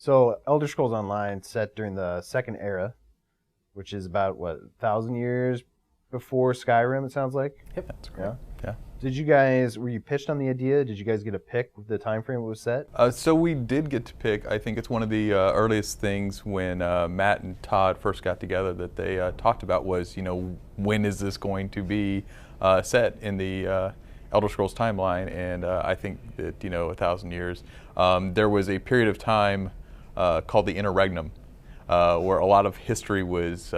So Elder Scrolls Online set during the Second Era, which is about, what, 1,000 years before Skyrim, it sounds like? Yep. That's correct. Yeah. Were you pitched on the idea? Did you guys get a pick with the time frame it was set? So we did get to pick. I think it's one of the earliest things when Matt and Todd first got together that they talked about was, when is this going to be set in the Elder Scrolls timeline? And I think that, 1,000 years. There was a period of time called the Interregnum, where a lot of history was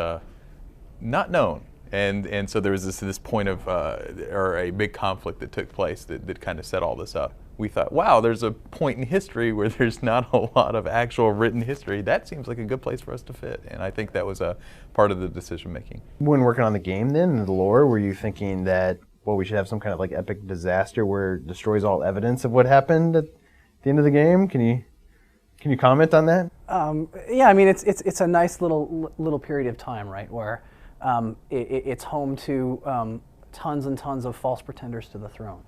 not known. And so there was this point of, or a big conflict that took place that kind of set all this up. We thought, wow, there's a point in history where there's not a lot of actual written history. That seems like a good place for us to fit. And I think that was a part of the decision making. When working on the game then, the lore, were you thinking that, well, we should have some kind of like epic disaster where it destroys all evidence of what happened at the end of the game? Can you comment on that? Yeah, I mean, it's a nice little period of time, right, where it's home to tons and tons of false pretenders to the throne.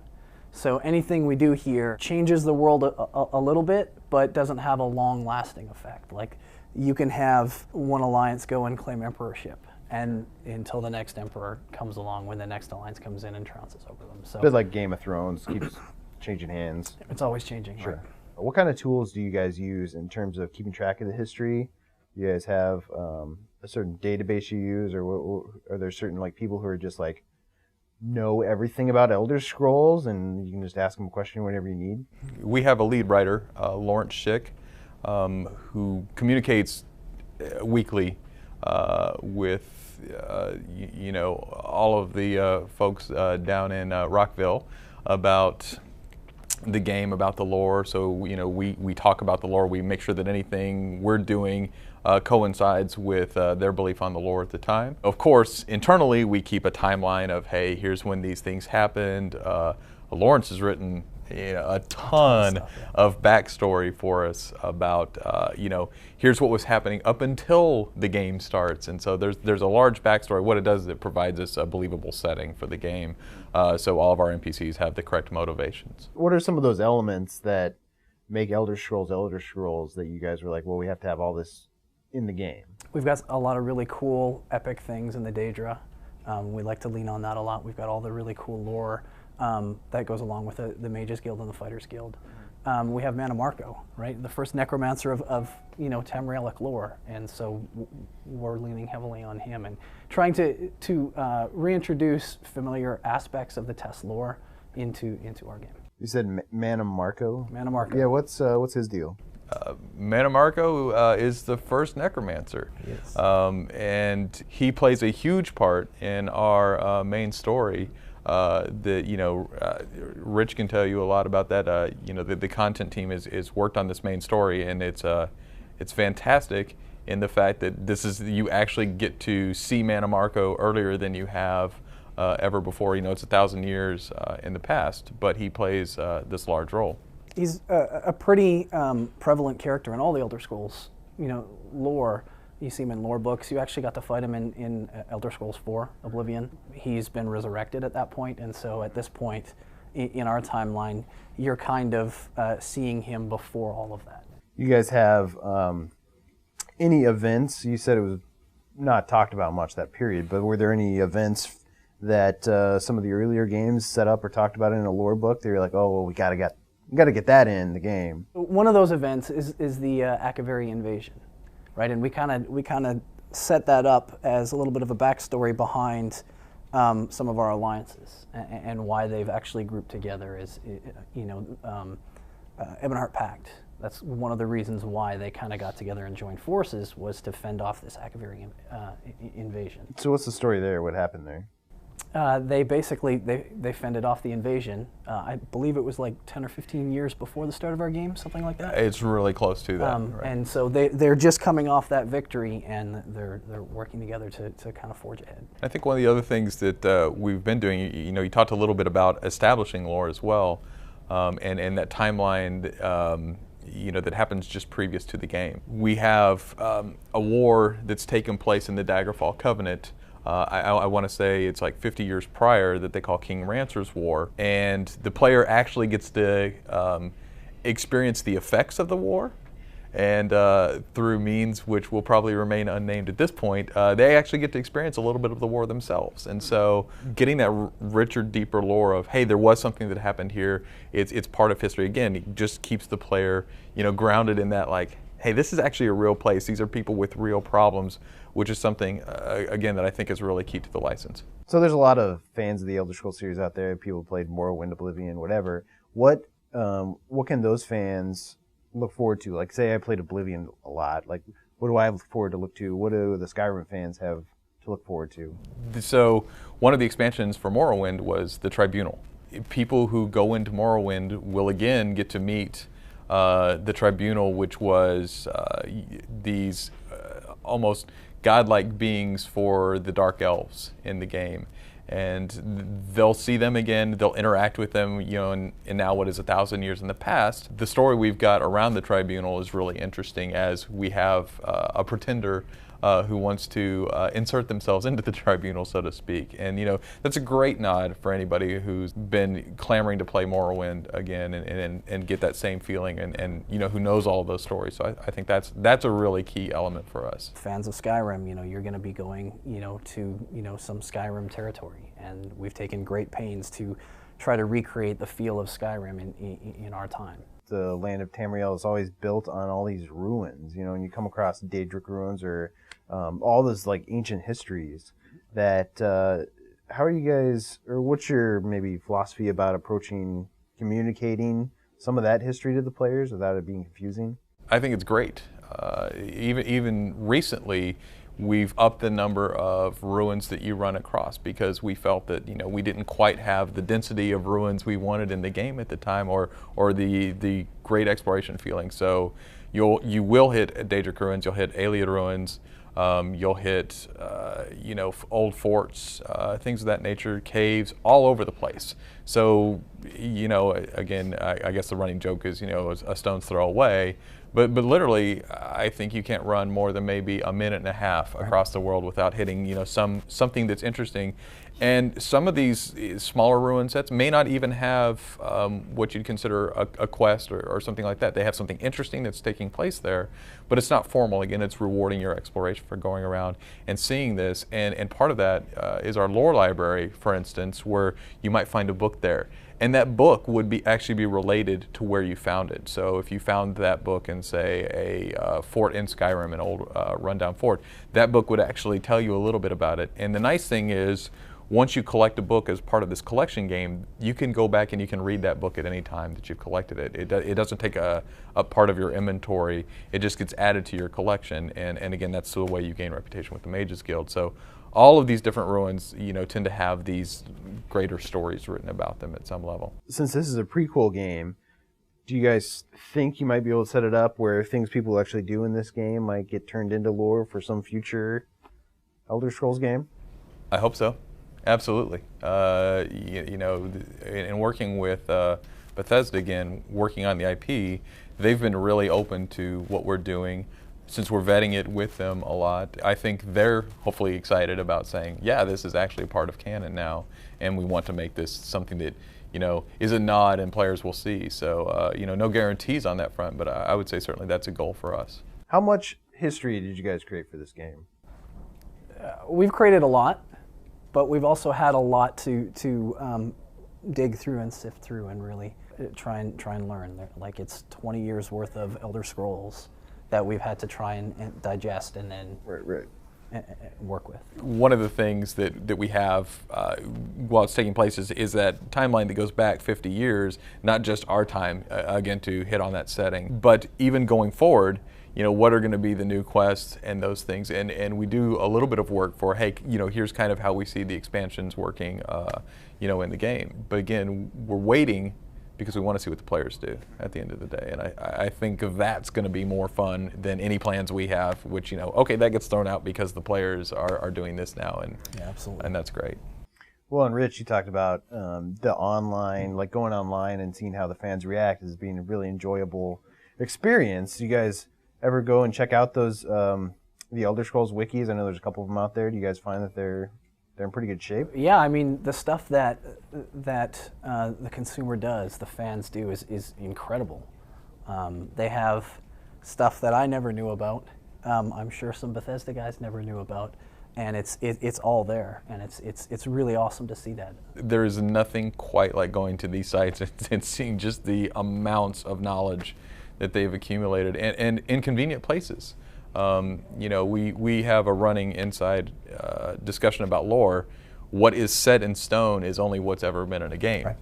So anything we do here changes the world a little bit, but doesn't have a long-lasting effect. Like, you can have one alliance go and claim emperorship, and until the next emperor comes along, when the next alliance comes in and trounces over them. So It's like Game of Thrones, keeps changing hands. it's always changing. Sure. Right? What kind of tools do you guys use in terms of keeping track of the history? Do you guys have a certain database you use, or are there certain like people who are just like know everything about Elder Scrolls and you can just ask them a question whenever you need? We have a lead writer, Lawrence Schick, who communicates weekly with all of the folks down in Rockville about the game, about the lore. So we talk about the lore. We make sure that anything we're doing coincides with their belief on the lore at the time. Of course, internally we keep a timeline of, hey, here's when these things happened. Lawrence has written a ton of backstory for us about, here's what was happening up until the game starts. And so there's a large backstory. What it does is it provides us a believable setting for the game. So all of our NPCs have the correct motivations. What are some of those elements that make Elder Scrolls that you guys were like, well, we have to have all this in the game? We've got a lot of really cool, epic things in the Daedra. We like to lean on that a lot. We've got all the really cool lore that goes along with the Mages Guild and the Fighters Guild. We have Mannimarco, right? The first necromancer of Tamrielic lore, and so we're leaning heavily on him and trying to reintroduce familiar aspects of the Test lore into our game. You said Mannimarco? Mannimarco. Yeah, what's his deal? Mannimarco is the first necromancer. Yes. And he plays a huge part in our main story. Rich can tell you a lot about that. The content team is worked on this main story, and it's fantastic in the fact that you actually get to see Mannimarco earlier than you have ever before. It's 1,000 years in the past, but he plays this large role. He's a pretty prevalent character in all the Elder Scrolls, lore. You see him in lore books. You actually got to fight him in Elder Scrolls 4, Oblivion. He's been resurrected at that point, and so at this point in our timeline, you're kind of seeing him before all of that. You guys have any events? You said it was not talked about much that period, but were there any events that some of the earlier games set up or talked about in a lore book that you're like, oh, well, we gotta get that in the game? One of those events is the Akaviri invasion, right? And we kind of set that up as a little bit of a backstory behind some of our alliances and why they've actually grouped together as Ebonheart Pact. That's one of the reasons why they kind of got together and joined forces, was to fend off this Akaviri invasion. So what's the story there? What happened there? They basically fended off the invasion. I believe it was like 10 or 15 years before the start of our game, something like that. It's really close to that. Right. And so they're just coming off that victory, and they're working together to kind of forge ahead. I think one of the other things that we've been doing, you talked a little bit about establishing lore as well, and that timeline that happens just previous to the game. We have a war that's taken place in the Daggerfall Covenant. I want to say it's like 50 years prior, that they call King Rancer's War, and the player actually gets to experience the effects of the war, And through means which will probably remain unnamed at this point, they actually get to experience a little bit of the war themselves. And so getting that richer, deeper lore of, hey, there was something that happened here, it's part of history. Again, it just keeps the player, grounded in that, like, hey, this is actually a real place. These are people with real problems, which is something, again, that I think is really key to the license. So there's a lot of fans of the Elder Scrolls series out there. People played Morrowind, Oblivion, whatever. What can those fans look forward to? Like, say I played Oblivion a lot. Like, what do I look forward to look to? What do the Skyrim fans have to look forward to? So one of the expansions for Morrowind was the Tribunal. People who go into Morrowind will again get to meet the Tribunal, which was these almost godlike beings for the Dark Elves in the game. And they'll see them again, they'll interact with them, in now what is 1,000 years in the past. The story we've got around the Tribunal is really interesting, as we have a pretender who wants to insert themselves into the Tribunal, so to speak. And that's a great nod for anybody who's been clamoring to play Morrowind again and get that same feeling, and who knows all of those stories. So I think that's a really key element for us. Fans of Skyrim, you're going to be going, to some Skyrim territory, and we've taken great pains to try to recreate the feel of Skyrim in our time. The land of Tamriel is always built on all these ruins, and you come across Daedric ruins or all those like ancient histories that, how are you guys, or what's your maybe philosophy about communicating some of that history to the players without it being confusing? I think it's great. Even recently, we've upped the number of ruins that you run across, because we felt that we didn't quite have the density of ruins we wanted in the game at the time, or the great exploration feeling. So you will hit Daedric ruins, you'll hit Ayleid ruins, you'll hit old forts, things of that nature, caves, all over the place. So again, I guess the running joke is a stone's throw away. But literally, I think you can't run more than maybe a minute and a half across the world without hitting something that's interesting. And some of these smaller ruin sets may not even have what you'd consider a quest or something like that. They have something interesting that's taking place there, but it's not formal. Again, it's rewarding your exploration for going around and seeing this. And part of that is our lore library, for instance, where you might find a book there. And that book would actually be related to where you found it. So if you found that book in, say, a fort in Skyrim, an old rundown fort, that book would actually tell you a little bit about it. And the nice thing is, once you collect a book as part of this collection game, you can go back and you can read that book at any time that you've collected it. It doesn't take a part of your inventory. It just gets added to your collection. And again, that's the way you gain reputation with the Mages Guild. So all of these different ruins, tend to have these greater stories written about them at some level. Since this is a prequel game, do you guys think you might be able to set it up where things people actually do in this game might get turned into lore for some future Elder Scrolls game? I hope so. Absolutely. In working with Bethesda again, working on the IP, they've been really open to what we're doing. Since we're vetting it with them a lot, I think they're hopefully excited about saying, yeah, this is actually a part of canon now, and we want to make this something that, is a nod and players will see. So, no guarantees on that front, but I would say certainly that's a goal for us. How much history did you guys create for this game? We've created a lot, but we've also had a lot to dig through and sift through and really try and learn. Like, it's 20 years worth of Elder Scrolls that we've had to try and digest and then work with. One of the things that we have while it's taking place is that timeline that goes back 50 years, not just our time, again, to hit on that setting, but even going forward, what are going to be the new quests and those things. And we do a little bit of work for, hey, here's kind of how we see the expansions working, in the game. But again, we're waiting because we want to see what the players do at the end of the day. And I think that's going to be more fun than any plans we have, which, okay, that gets thrown out because the players are doing this now, and yeah, absolutely. And that's great. Well, and Rich, you talked about the online, like going online and seeing how the fans react as being a really enjoyable experience. Do you guys ever go and check out those, the Elder Scrolls wikis? I know there's a couple of them out there. Do you guys find that they're in pretty good shape? Yeah, I mean, the stuff that the consumer does, the fans do, is incredible. They have stuff that I never knew about. I'm sure some Bethesda guys never knew about, and it's all there, and it's really awesome to see that. There is nothing quite like going to these sites and seeing just the amounts of knowledge that they've accumulated, and in convenient places. You know, we have a running inside discussion about lore. What is set in stone is only what's ever been in a game. Right.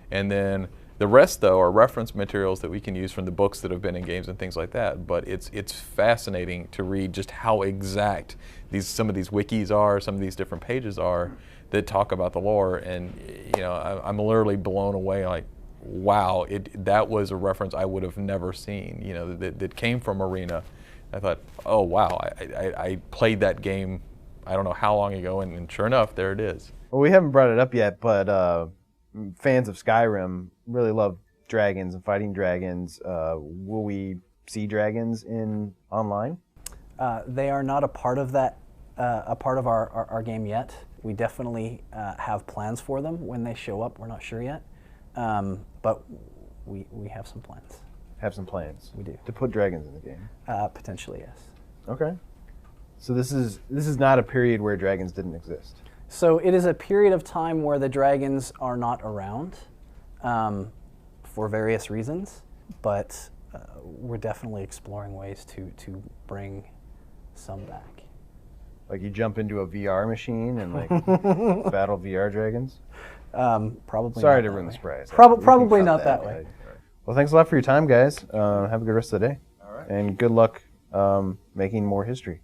And then the rest, though, are reference materials that we can use from the books that have been in games and things like that. But it's fascinating to read just how exact some of these wikis are, some of these different pages are that talk about the lore. And you know, I'm literally blown away. Like, wow, that was a reference I would have never seen. You know, that came from Arena. I thought, oh wow, I played that game, I don't know how long ago, and sure enough, there it is. Well, we haven't brought it up yet, but fans of Skyrim really love dragons and fighting dragons. Will we see dragons in online? They are not a part of that, a part of our game yet. We definitely have plans for them when they show up. We're not sure yet, but we have some plans. Have some plans. We do. To put dragons in the game. Potentially, yes. Okay. So this is not a period where dragons didn't exist. So it is a period of time where the dragons are not around for various reasons, but we're definitely exploring ways to bring some back. Like you jump into a VR machine and like battle VR dragons? Probably. Sorry not to that ruin the way. surprise. Probably We can cut not that way. Well, thanks a lot for your time, guys. Have a good rest of the day. All right. And good luck making more history.